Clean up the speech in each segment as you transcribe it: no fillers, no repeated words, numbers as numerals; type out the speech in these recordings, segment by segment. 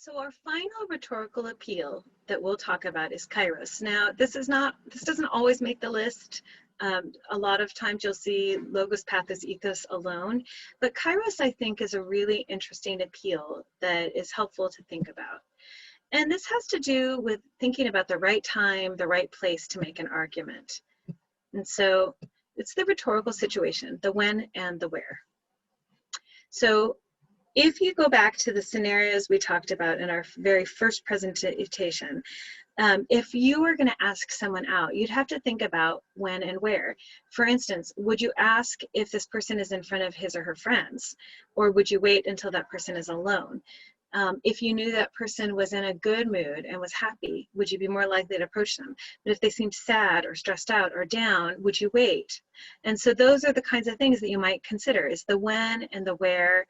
So our final rhetorical appeal that we'll talk about is Kairos. Now, this doesn't always make the list. A lot of times you'll see logos, pathos, ethos alone, but Kairos, I think, is a really interesting appeal that is helpful to think about. And this has to do with thinking about the right time, the right place to make an argument. And so it's the rhetorical situation, the when and the where. So if you go back to the scenarios we talked about in our very first presentation, if you were going to ask someone out, you'd have to think about when and where. For instance, would you ask if this person is in front of his or her friends, or would you wait until that person is alone? If you knew that person was in a good mood and was happy, would you be more likely to approach them? But if they seemed sad or stressed out or down, would you wait? And so those are the kinds of things that you might consider, is the when and the where.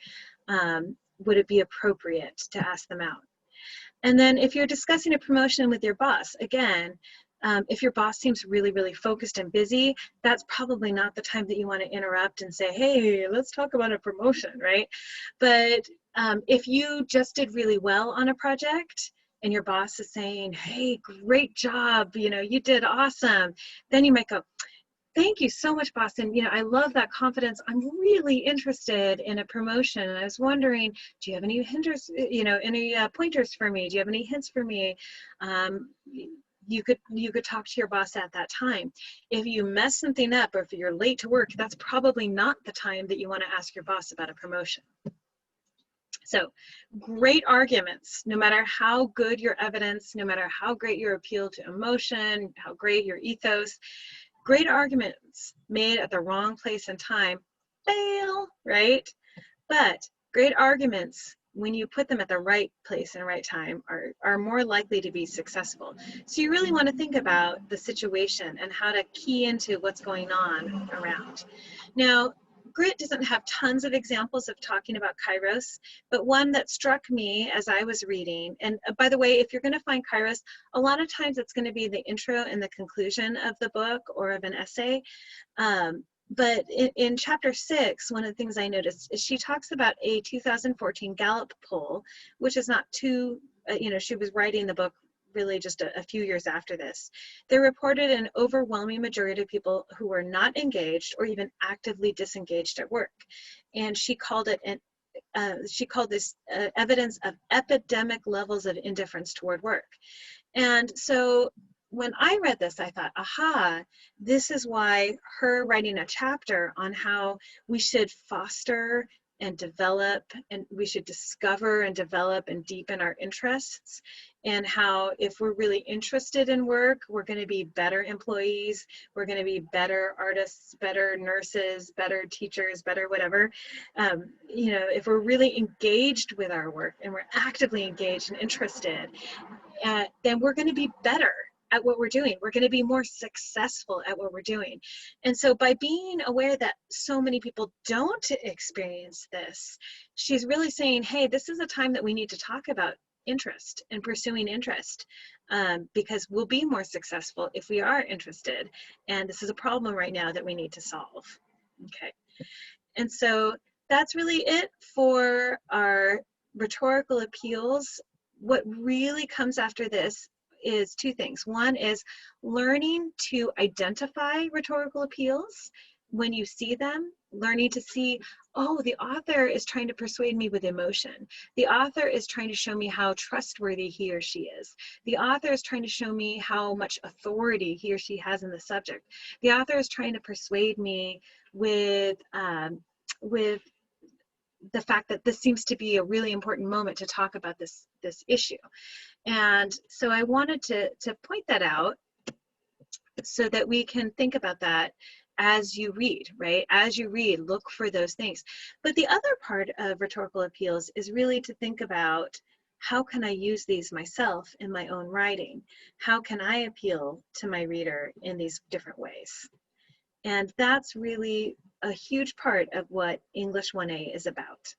Would it be appropriate to ask them out? And then if you're discussing a promotion with your boss, again, if your boss seems really, really focused and busy, that's probably not the time that you want to interrupt and say, hey, let's talk about a promotion, right? But if you just did really well on a project and your boss is saying, hey, great job, you did awesome, then you might go, thank you so much, Boston. I love that confidence. I'm really interested in a promotion. And I was wondering, do you have any any pointers for me? Do you have any hints for me? You could talk to your boss at that time. If you mess something up or if you're late to work, that's probably not the time that you want to ask your boss about a promotion. So great arguments, no matter how good your evidence, no matter how great your appeal to emotion, how great your ethos, great arguments made at the wrong place and time fail, right? But great arguments, when you put them at the right place and right time, are more likely to be successful. So you really want to think about the situation and how to key into what's going on around. Now, Grit doesn't have tons of examples of talking about Kairos, but one that struck me as I was reading, and by the way, if you're going to find Kairos, a lot of times it's going to be the intro and the conclusion of the book or of an essay. But in chapter 6, one of the things I noticed is she talks about a 2014 Gallup poll, which is not too, she was writing the book really just a few years after this. They reported an overwhelming majority of people who were not engaged or even actively disengaged at work. And she called it this evidence of epidemic levels of indifference toward work. And so when I read this, I thought, aha, this is why her writing a chapter on how we should foster and develop, and we should discover and develop and deepen our interests, and how if we're really interested in work, we're going to be better employees, we're going to be better artists, better nurses, better teachers, better whatever. If we're really engaged with our work and we're actively engaged and interested, then we're going to be better at what we're doing. We're going to be more successful at what we're doing. And so by being aware that so many people don't experience this, she's really saying, hey, this is a time that we need to talk about interest and pursuing interest, because we'll be more successful if we are interested. And this is a problem right now that we need to solve. Okay. And so that's really it for our rhetorical appeals. What really comes after this is two things. One is learning to identify rhetorical appeals when you see them, learning to see, oh, the author is trying to persuade me with emotion. The author is trying to show me how trustworthy he or she is. The author is trying to show me how much authority he or she has in the subject. The author is trying to persuade me with the fact that this seems to be a really important moment to talk about this issue. And so I wanted to point that out so that we can think about that as you read, right? As you read, look for those things. But the other part of rhetorical appeals is really to think about, how can I use these myself in my own writing? How can I appeal to my reader in these different ways? And that's really a huge part of what English 1A is about.